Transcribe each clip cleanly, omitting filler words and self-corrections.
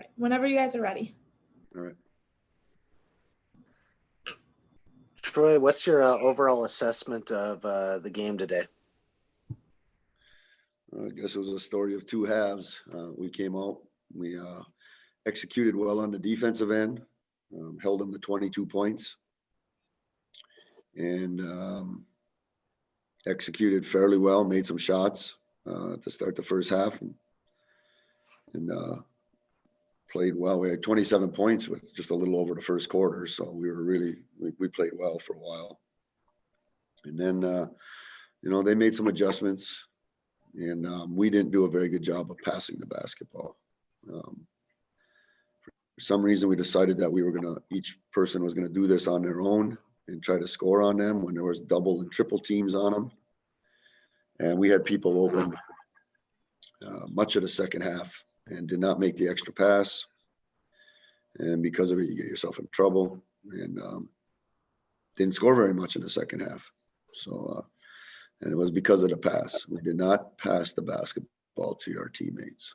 right. Whenever you guys are ready. All right. Troy, what's your overall assessment of the game today? I guess it was a story of two halves. We came out, we executed well on the defensive end, held them to 22 points, and executed fairly well, made some shots to start the first half, and played well. We had 27 points with just a little over the first quarter, so we played well for a while. And then, they made some adjustments, and we didn't do a very good job of passing the basketball. For some reason, we decided that each person was going to do this on their own and try to score on them when there was double and triple teams on them. And we had people open much of the second half and did not make the extra pass. And because of it, you get yourself in trouble, and didn't score very much in the second half. So, and it was because of the pass. We did not pass the basketball to our teammates,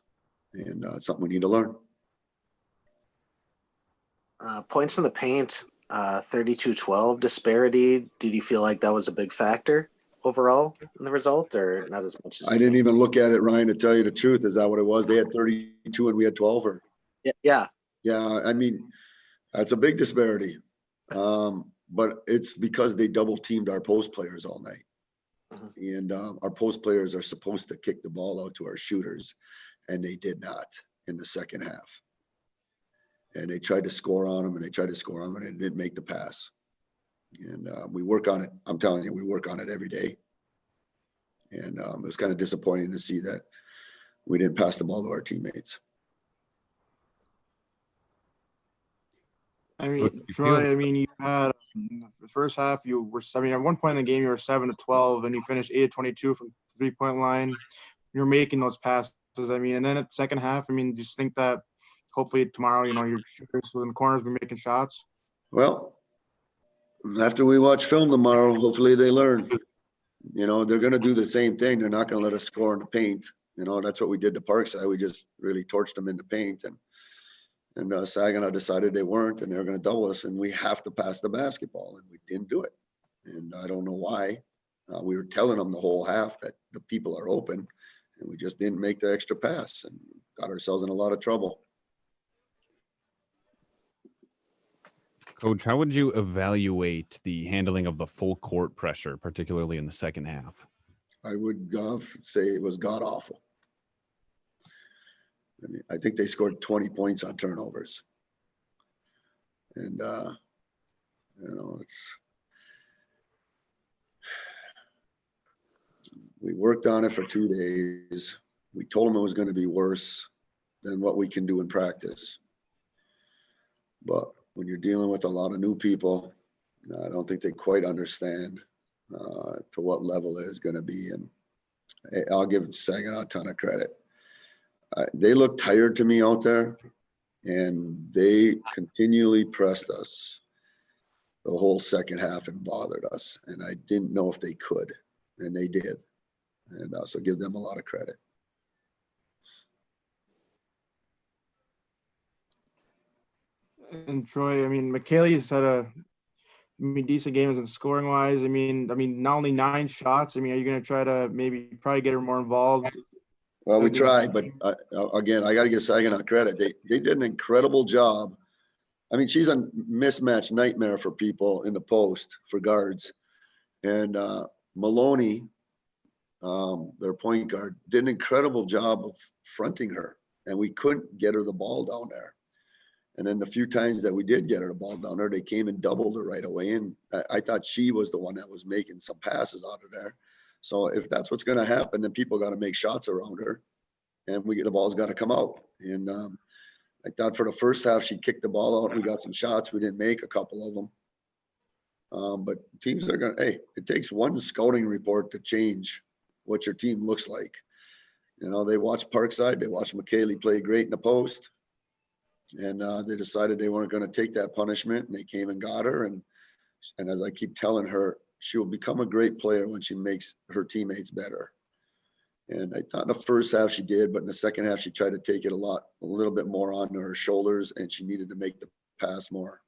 and it's something we need to learn. Points in the paint, 32-12 disparity. Did you feel like that was a big factor overall in the result, or not as much as I didn't even look at it, Ryan, to tell you the truth. Is that what it was? They had 32 and we had 12, or? Yeah. Yeah, I mean, that's a big disparity. But it's because they double teamed our post players all night. Mm-hmm. And our post players are supposed to kick the ball out to our shooters, and they did not in the second half. And they tried to score on them, and it didn't make the pass. And we work on it. I'm telling you, we work on it every day. And it was kind of disappointing to see that we didn't pass the ball to our teammates. I mean, Troy, you had the first half, at one point in the game, you were 7-12, and you finished 8-22 from the 3-point line. You're making those passes. And then at the second half, just think that hopefully tomorrow, your shooters in the corners will be making shots. Well, after we watch film tomorrow, hopefully they learn. They're going to do the same thing. They're not going to let us score in the paint. That's what we did to Parkside. We just really torched them in the paint, and Saginaw decided they weren't, and they were going to double us, and we have to pass the basketball, and we didn't do it. And I don't know why. We were telling them the whole half that the people are open, and we just didn't make the extra pass and got ourselves in a lot of trouble. Coach, how would you evaluate the handling of the full court pressure, particularly in the second half? I would say it was god-awful. I think they scored 20 points on turnovers. And, we worked on it for 2 days. We told them it was going to be worse than what we can do in practice. But when you're dealing with a lot of new people, I don't think they quite understand to what level it is going to be. And I'll give Saginaw a ton of credit. They looked tired to me out there, and they continually pressed us the whole second half and bothered us. And I didn't know if they could, and they did. And so give them a lot of credit. And Troy, McKaylee's had a decent games in scoring wise. Not only 9 shots. Are you going to try to probably get her more involved? Well, we tried, but again, I got to give Saginaw credit. They did an incredible job. She's a mismatch nightmare for people in the post for guards. And Maloney, their point guard, did an incredible job of fronting her, and we couldn't get her the ball down there. And then the few times that we did get her the ball down there, they came and doubled her right away. And I thought she was the one that was making some passes out of there. So if that's what's going to happen, then people got to make shots around her, and the ball's got to come out. And I thought for the first half, she kicked the ball out. We got some shots. We didn't make a couple of them. But teams are going to, it takes one scouting report to change what your team looks like. They watched Parkside. They watched McKaylee play great in the post. And they decided they weren't going to take that punishment, and they came and got her. And as I keep telling her, she will become a great player when she makes her teammates better. And I thought in the first half she did, but in the second half, she tried to take it a little bit more on her shoulders, and she needed to make the pass more.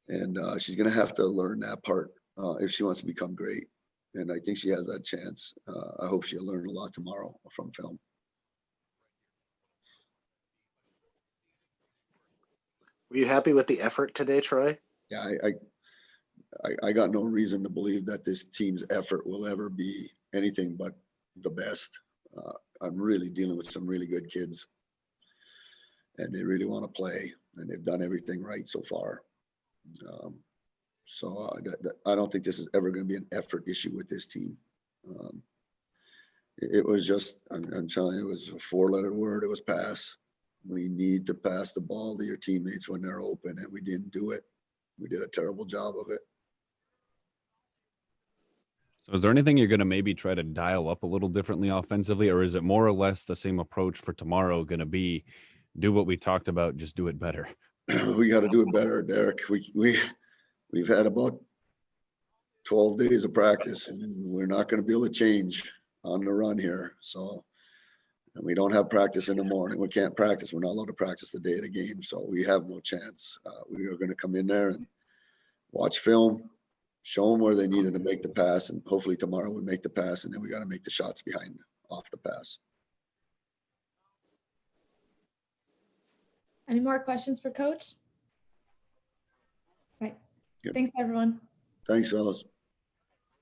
And she's going to have to learn that part if she wants to become great. And I think she has that chance. I hope she'll learn a lot tomorrow from film. Were you happy with the effort today, Troy? Yeah, I got no reason to believe that this team's effort will ever be anything but the best. I'm really dealing with some really good kids, and they really want to play, and they've done everything right so far. So I don't think this is ever going to be an effort issue with this team. It was just, I'm telling you, it was a 4-letter word. It was pass. We need to pass the ball to your teammates when they're open, and we didn't do it. We did a terrible job of it. So is there anything you're going to maybe try to dial up a little differently offensively, or is it more or less the same approach for tomorrow going to be do what we talked about, just do it better? We got to do it better, Derek. We've had about 12 days of practice, and we're not going to be able to change on the run here. So, and we don't have practice in the morning. We can't practice. We're not allowed to practice the day of the game. So we have no chance. We are going to come in there and watch film, show them where they needed to make the pass, and hopefully tomorrow we make the pass, and then we got to make the shots behind off the pass. Any more questions for Coach? Right. Yep. Thanks, everyone. Thanks, fellas.